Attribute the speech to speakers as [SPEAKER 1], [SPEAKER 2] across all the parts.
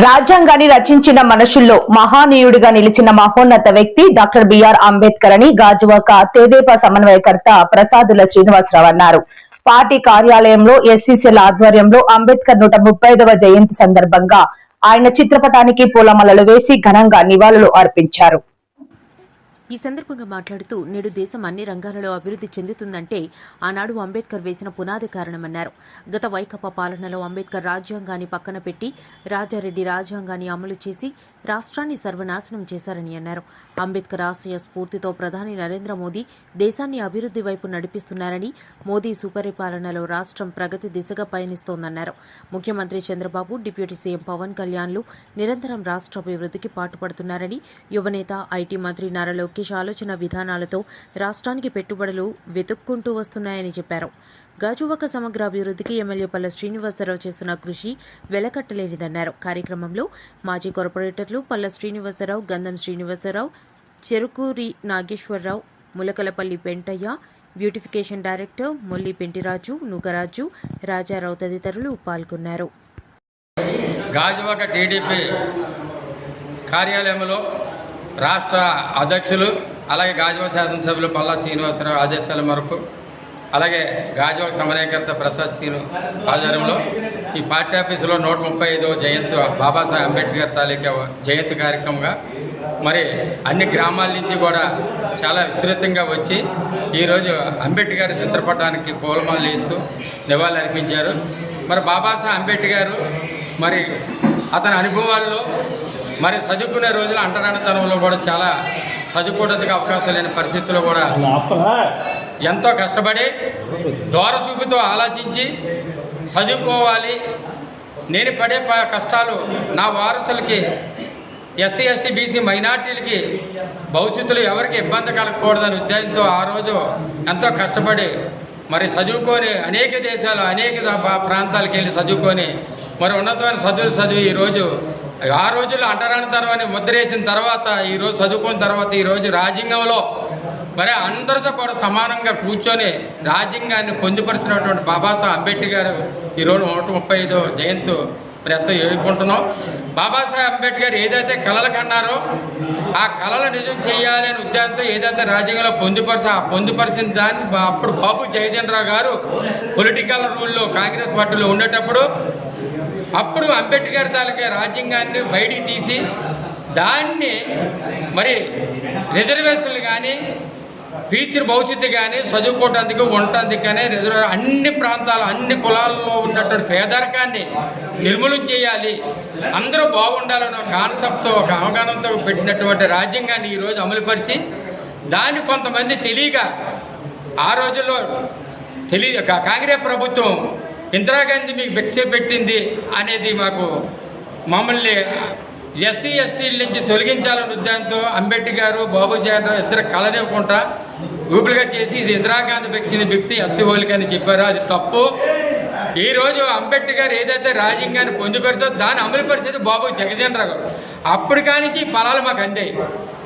[SPEAKER 1] రాజ్యాంగాన్ని రచించిన మనుషుల్లో మహానీయుడిగా నిలిచిన మహోన్నత వ్యక్తి డాక్టర్ బిఆర్ అంబేద్కర్ అని గాజువాక తెదేపా సమన్వయకర్త ప్రసాదుల శ్రీనివాసరావు అన్నారు. పార్టీ కార్యాలయంలో ఎస్సీసీల ఆధ్వర్యంలో అంబేద్కర్ 135వ జయంతి సందర్భంగా ఆయన చిత్రపటానికి పూలమాలలు వేసి ఘనంగా నివాళులు అర్పించారు.
[SPEAKER 2] ఈ సందర్భంగా మాట్లాడుతూ నేడు దేశం అన్ని రంగాలలో అభివృద్ధి చెందుతుందంటే ఆనాడు అంబేద్కర్ వేసిన పునాది కారణమన్నారు. గత వైకాపా పాలనలో అంబేద్కర్ రాజ్యాంగాన్ని పక్కన పెట్టి రాజారెడ్డి రాజ్యాంగాన్ని అమలు చేసి రాష్ట్రాన్ని సర్వనాశనం చేశారని అన్నారు. అంబేద్కర్ ఆశయ స్ఫూర్తితో ప్రధాని నరేంద్ర మోదీ దేశాన్ని అభివృద్ధి వైపు నడిపిస్తున్నారని, మోదీ సుపరిపాలనలో రాష్ట్రం ప్రగతి దిశగా పయనిస్తోందన్నారు. ముఖ్యమంత్రి చంద్రబాబు, డిప్యూటీ సీఎం పవన్ కళ్యాణ్లు నిరంతరం రాష్ట్ర అభివృద్ధికి పాటుపడుతున్నారని, యువనేత ఐటీ మంత్రి నారా లోకేష్ ఆలోచన విధానాలతో రాష్ట్రానికి పెట్టుబడులు వెతుక్కుంటూ వస్తున్నాయని చెప్పారు. గాజువాక సమగ్ర అభివృద్ధికి ఎమ్మెల్యే పల్ల శ్రీనివాసరావు చేస్తున్న కృషి వెలకట్టలేనిదన్నారు. కార్యక్రమంలో మాజీ కార్పొరేటర్లు పల్ల శ్రీనివాసరావు, గంధం శ్రీనివాసరావు, చెరుకూరి నాగేశ్వరరావు, ములకలపల్లి పెంటయ్య, బ్యూటిఫికేషన్ డైరెక్టర్ మొల్లి పెంటిరాజు, నుగరాజు, రాజారావు తదితరులు పాల్గొన్నారు.
[SPEAKER 3] గాజువాక టీడీపీ కార్యాలయంలో రాష్ట్ర అధ్యక్షులు అలాగే గాజువాక శాసనసభ్యులు పల్లా శ్రీనివాసరావు ఆదేశాల మేరకు అలాగే గాజువాక సమన్వయకర్త ప్రసాద్ శ్రీను ఆధ్వర్యంలో ఈ పార్టీ ఆఫీసులో 135వ జయంతి బాబాసాహెబ్ అంబేద్కర్ తాలూకా జయంతి కార్యక్రమంగా మరి అన్ని గ్రామాల నుంచి కూడా చాలా విస్తృతంగా వచ్చి ఈరోజు అంబేద్కర్ చిత్రపటానికి పూలమాలలు వేస్తూ నివాళులు అర్పించారు. మరి బాబాసాహెబ్ అంబేద్కర్ మరి అతని అనుభవాల్లో మరి చదువుకునే రోజులు అంటరానితనంలో కూడా చాలా చదువుకోవడానికి అవకాశం లేని పరిస్థితుల్లో కూడా ఎంతో కష్టపడి దూరచూపుతో ఆలోచించి చదువుకోవాలి, నేను పడే కష్టాలు నా వారసులకి, ఎస్సీ ఎస్టీ బీసీ మైనార్టీలకి భవిష్యత్తులో ఎవరికి ఇబ్బంది కలగకూడదని ఉద్దేశంతో ఆ రోజు ఎంతో కష్టపడి మరి చదువుకొని అనేక దేశాలు అనేక ప్రాంతాలకు వెళ్ళి చదువుకొని మరి ఉన్నతమైన చదివి ఈరోజు ఆ రోజుల్లో అంటరానితనాన్ని ముద్రేసిన తర్వాత ఈరోజు చదువుకున్న తర్వాత ఈరోజు రాజ్యాంగంలో మరి అందరితో కూడా సమానంగా కూర్చొని రాజ్యాంగాన్ని పొందుపరిచినటువంటి బాబాసాహెబ్ అంబేద్కర్ ఈరోజు 135వ జయంతి మరి ఎంతో ఏడుకుంటున్నాం. బాబాసాహెబ్ అంబేద్కర్ ఏదైతే కలలు కన్నారో ఆ కళలు నిజం చేయాలి అనే ఉద్దేశంతో ఏదైతే రాజ్యాంగంలో పొందుపరిచిన దాన్ని అప్పుడు బాబు జగజీవన్ గారు పొలిటికల్ రూల్లో కాంగ్రెస్ పార్టీలో ఉండేటప్పుడు అప్పుడు అంబేద్కర్ తాలూకా రాజ్యాంగాన్ని బయటికి తీసి దాన్ని మరి రిజర్వేషన్లు కానీ ఫ్యూచర్ భవిష్యత్తు కానీ చదువుకోవటానికి ఉండటానికి కానీ అన్ని ప్రాంతాలు అన్ని కులాల్లో ఉన్నటువంటి పేదరికాన్ని నిర్మూలన చేయాలి, అందరూ బాగుండాలన్న కాన్సెప్ట్తో ఒక అవగాహనతో పెట్టినటువంటి రాజ్యాంగాన్ని ఈరోజు అమలుపరిచి దాన్ని కొంతమంది తెలియక ఆ రోజుల్లో కాంగ్రెస్ ప్రభుత్వం ఇందిరాగాంధీ మీకు భిక్ష పెట్టింది అనేది మమ్మల్ని ఎస్సీ ఎస్టీల నుంచి తొలగించాలనే ఉద్దేశంతో అంబేద్కర్ బాబు జగన్ ఇద్దరు కలనివ్వకుండా ఊపిరిగా చేసి ఇది ఇందిరాగాంధీ భిక్ష ఎస్సీ వాళ్ళకి అని చెప్పారు. అది తప్పు. ఈరోజు అంబేద్కర్ ఏదైతే రాజ్యాంగాన్ని పొందుపెడుతో దాన్ని అమలు పరిచేది బాబు జగజీవన్ రావు గారు. అప్పటి కానించి ఫలాలు మాకు అందాయి.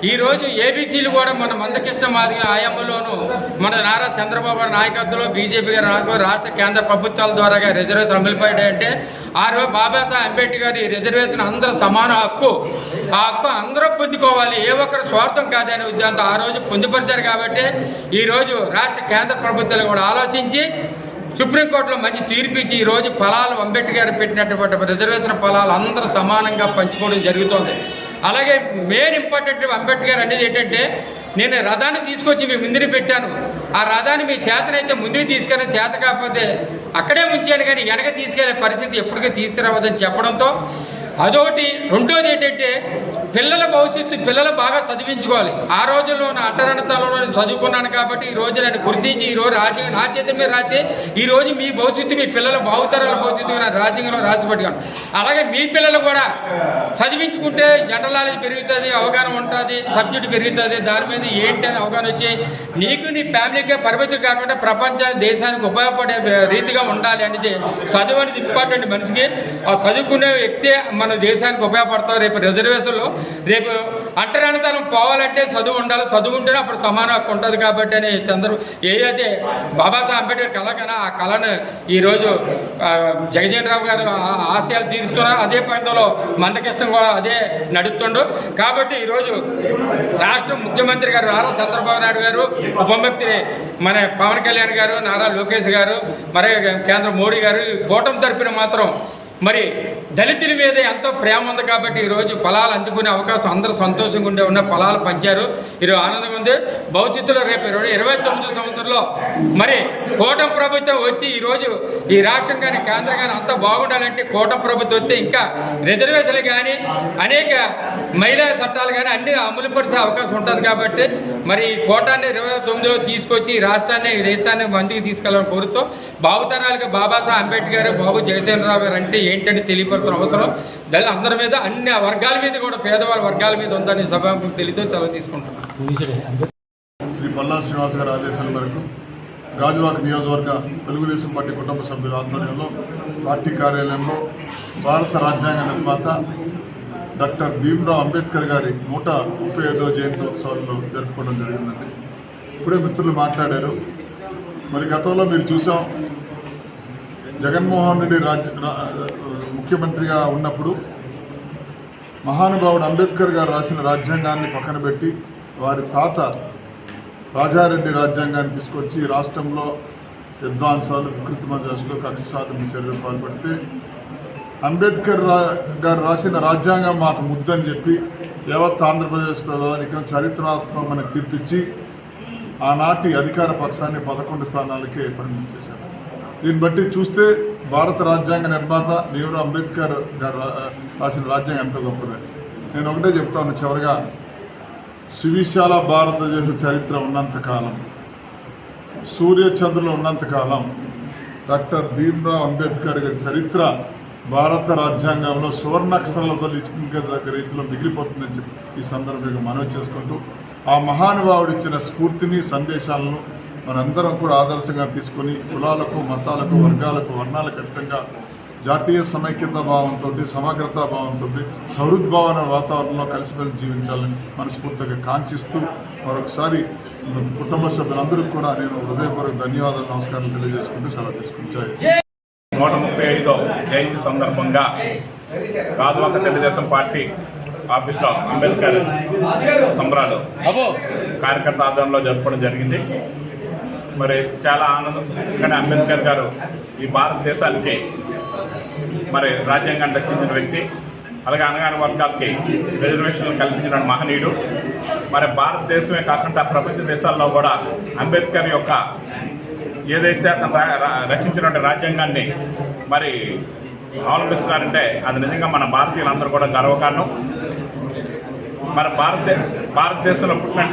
[SPEAKER 3] ఈరోజు ఏబీసీలు కూడా మన మందకృష్ణ మాదిగ ఆయామంలోనూ మన నారా చంద్రబాబు గారి నాయకత్వంలో బీజేపీ గారి రాష్ట్ర కేంద్ర ప్రభుత్వాల ద్వారా రిజర్వేషన్ అమలుపడ్డాయంటే ఆ రోజు బాబాసాహెబ్ అంబేద్కర్ ఈ రిజర్వేషన్ అందరూ సమాన హక్కు, ఆ హక్కు అందరూ పొందుకోవాలి, ఏ ఒక్కరు స్వార్థం కాదనే ఉద్దేశంతో ఆ రోజు పొందుపరిచారు. కాబట్టి ఈరోజు రాష్ట్ర కేంద్ర ప్రభుత్వాలు కూడా ఆలోచించి సుప్రీంకోర్టులో మంచి తీర్పిచ్చి ఈరోజు ఫలాలు అంబేద్కర్ పెట్టినటువంటి రిజర్వేషన్ ఫలాలు అందరూ సమానంగా పంచుకోవడం జరుగుతుంది. అలాగే మెయిన్ ఇంపార్టెంట్ అంబేద్కర్ అనేది ఏంటంటే, నేను రథాన్ని తీసుకొచ్చి మీ ముందుని పెట్టాను, ఆ రథాన్ని మీ చేతనైతే ముందుకు తీసుకెళ్ళి చేత కాకపోతే అక్కడే ఉంచాను కానీ వెనక తీసుకెళ్లే పరిస్థితి ఎప్పటికీ తీసుకురావద్దని చెప్పడంతో అదొకటి. రెండోది ఏంటంటే పిల్లల భవిష్యత్తు, పిల్లలు బాగా చదివించుకోవాలి. ఆ రోజుల్లో నా అంటరానితనంలో నేను చదువుకున్నాను కాబట్టి ఈ రోజు నేను గుర్తించి ఈరోజు రాజ్యాంగం నా చేతి మీద రాసి ఈరోజు మీ భవిష్యత్తు, మీ పిల్లల భావితరాల భవిష్యత్తు నా రాజ్యాంగంలో రాసిపెట్టుకోండి. అలాగే మీ పిల్లలు కూడా చదివించుకుంటే జనరల్ నాలెడ్జ్ పెరుగుతుంది, అవగాహన ఉంటుంది, సబ్జెక్టు పెరుగుతుంది, దాని మీద ఏంటి అని అవగాహన వచ్చి నీకు నీ ఫ్యామిలీకే పరిమితి కాకుండా ప్రపంచానికి దేశానికి ఉపయోగపడే రీతిగా ఉండాలి అనేది చదువు అనేది ఇంపార్టెంట్. మనిషికి ఆ చదువుకునే వ్యక్తే మన దేశానికి ఉపయోగపడతారు. రేపు రిజర్వేషన్లో రేపు అంటరానితనం పోవాలంటే చదువు ఉండాలి, చదువు ఉంటేనే అప్పుడు సమాన హక్కు ఉంటుంది కాబట్టి అని ఏదైతే బాబాసాహెబ్ అంబేద్కర్ కళ కన్నా ఆ కళను ఈరోజు జగజీవన్ గారు ఆశయాలు తీరుస్తున్నారు. అదే పంతంలో మందకృష్ణ కూడా అదే నడుస్తుండు. కాబట్టి ఈరోజు రాష్ట్ర ముఖ్యమంత్రి గారు నారా చంద్రబాబు నాయుడు గారు, ఉప ముఖ్యమంత్రి మన పవన్ కళ్యాణ్ గారు, నారా లోకేష్ గారు, మరి కేంద్ర మోడీ గారు కూటమి తరపున మాత్రం మరి దళితుల మీద ఎంతో ప్రేమ ఉంది కాబట్టి ఈరోజు ఫలాలు అందుకునే అవకాశం అందరూ సంతోషంగా ఉన్న ఫలాలు పంచారు. ఈరోజు ఆనందంగా ఉంది. భవిష్యత్తులో రేపు 2029 సంవత్సరంలో మరి కూటమి ప్రభుత్వం వచ్చి ఈరోజు ఈ రాష్ట్రం కానీ కేంద్రం కానీ అంతా బాగుండాలంటే కూటమి ప్రభుత్వం వస్తే ఇంకా రిజర్వేషన్లు కానీ అనేక మహిళా చట్టాలు కానీ అన్ని అమలు పరిచే అవకాశం ఉంటుంది. కాబట్టి మరి ఈ కోటాన్ని 2029లో తీసుకొచ్చి ఈ రాష్ట్రాన్ని ఈ దేశాన్ని మందికి తీసుకెళ్ళాలని కోరుతూ భావితరాలుగా బాబాసాహెబ్ అంబేద్కర్, బాబు జగజీవన్ గారు అంటే ఏంటని తెలియపరచిన అవసరం అందరి మీద, అన్ని వర్గాల మీద కూడా పేదవాళ్ళ వర్గాల మీద ఉందని సభకు తెలియతో సెలవు తీసుకుంటున్నాను.
[SPEAKER 4] శ్రీ పల్లా శ్రీనివాస్ గారి ఆదేశాల మేరకు గాజువాక నియోజకవర్గ తెలుగుదేశం పార్టీ కుటుంబ సభ్యుల ఆధ్వర్యంలో పార్టీ కార్యాలయంలో భారత రాజ్యాంగ నిర్మాత డాక్టర్ భీమ్రావ్ అంబేద్కర్ గారి 135వ జయంతి ఉత్సవాలను జరుపుకోవడం జరిగిందండి. ఇప్పుడే మిత్రులు మాట్లాడారు. మరి గతంలో మీరు చూసాం, జగన్మోహన్ రెడ్డి ముఖ్యమంత్రిగా ఉన్నప్పుడు మహానుభావుడు అంబేద్కర్ గారు రాసిన రాజ్యాంగాన్ని పక్కన పెట్టి వారి తాత రాజారెడ్డి రాజ్యాంగాన్ని తీసుకొచ్చి రాష్ట్రంలో విధ్వంసాలు, వికృత్రిమ దశలు, కక్ష సాధన చర్యలు పాల్పడితే అంబేద్కర్ గారు రాసిన రాజ్యాంగం మాకు ముద్దని చెప్పి యావత్ ఆంధ్రప్రదేశ్ ప్రధానికం చరిత్రాత్మకమని తీర్పిచ్చి ఆనాటి అధికార పక్షాన్ని 11 స్థానాలకే పరిమితం చేశారు. దీన్ని బట్టి చూస్తే భారత రాజ్యాంగ నిర్మాత భీమ్రావ్ అంబేద్కర్ గారు రాసిన రాజ్యాంగం ఎంత గొప్పదని. నేను ఒకటే చెప్తాను చివరిగా, సువిశాల భారతదేశ చరిత్ర ఉన్నంతకాలం, సూర్యచంద్రులు ఉన్నంతకాలం డాక్టర్ భీమ్రావ్ అంబేద్కర్ గారి చరిత్ర భారత రాజ్యాంగంలో సువర్ణాక్షరాలతో లిఖించదగ్గ రీతిలో మిగిలిపోతుందని చెప్పి ఈ సందర్భంగా మనవి చేసుకుంటూ, ఆ మహానుభావుడు ఇచ్చిన స్ఫూర్తిని, సందేశాలను మనందరం కూడా ఆదర్శంగా తీసుకొని కులాలకు, మతాలకు, వర్గాలకు, వర్ణాలకు అతీతంగా జాతీయ సమైక్యత భావంతో, సమగ్రతా భావంతో, సౌహృద్భావన వాతావరణంలో కలిసిమెలిసి జీవించాలని మనస్ఫూర్తిగా కాంక్షిస్తూ మరొకసారి కుటుంబ సభ్యులందరికీ కూడా నేను హృదయపూర్వక ధన్యవాదాలు, నమస్కారాలు తెలియజేసుకుంటూ సెలవు తీసుకుంటాను.
[SPEAKER 5] 135వ జయంతి సందర్భంగా గాజువాక తెలుగుదేశం పార్టీ ఆఫీస్లో అంబేద్కర్ సంబరాలు కార్యకర్త ఆధ్వర్యంలో జరపడం జరిగింది. మరి చాలా ఆనందం, ఎందుకంటే అంబేద్కర్ గారు ఈ భారతదేశానికి మరి రాజ్యాంగాన్ని రక్షించిన వ్యక్తి, అలాగే అనగాని వర్గాలకి రిజర్వేషన్లు కల్పించిన మహనీయుడు. మరి భారతదేశమే కాకుండా ప్రపంచ దేశాల్లో కూడా అంబేద్కర్ యొక్క ఏదైతే అతను రచించినటువంటి రాజ్యాంగాన్ని మరి అవలంబిస్తున్నారంటే అది నిజంగా మన భారతీయులందరూ కూడా గర్వకారణం. మరి భారతదేశంలో పుట్టిన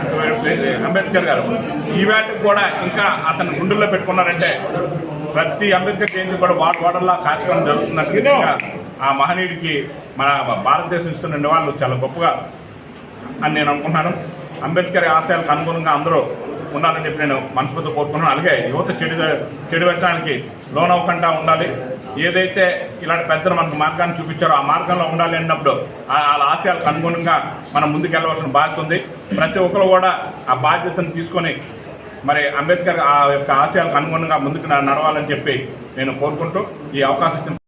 [SPEAKER 5] అంబేద్కర్ గారు ఈవేళకి కూడా ఇంకా అతను గుండెల్లో పెట్టుకున్నారంటే ప్రతి అంబేద్కర్ జయంతి కూడా వాడల్లా కార్యక్రమం జరుగుతున్నట్టు ఆ మహనీయుడికి మన భారతదేశం ఇస్తున్న నివాళులు చాలా గొప్పగా అని నేను అనుకుంటున్నాను. అంబేద్కర్ ఆశయాలకు అనుగుణంగా అందరూ ఉండాలని చెప్పి నేను మనస్ఫూర్తిగా కోరుకుంటున్నాను. అలాగే యువత చెడు వ్యసనానికి లోనవ్వకుండా ఉండాలి. ఏదైతే ఇలాంటి పెద్దలు మనకు మార్గాన్ని చూపించారో ఆ మార్గంలో ఉండాలి అన్నప్పుడు వాళ్ళ ఆశయాలకు అనుగుణంగా మనం ముందుకెళ్ళవలసిన బాధ్యత ఉంది. ప్రతి ఒక్కరు కూడా ఆ బాధ్యతను తీసుకొని మరి అంబేద్కర్ ఆ యొక్క ఆశయాలకు అనుగుణంగా ముందుకు నడవాలని చెప్పి నేను కోరుకుంటూ ఈ అవకాశం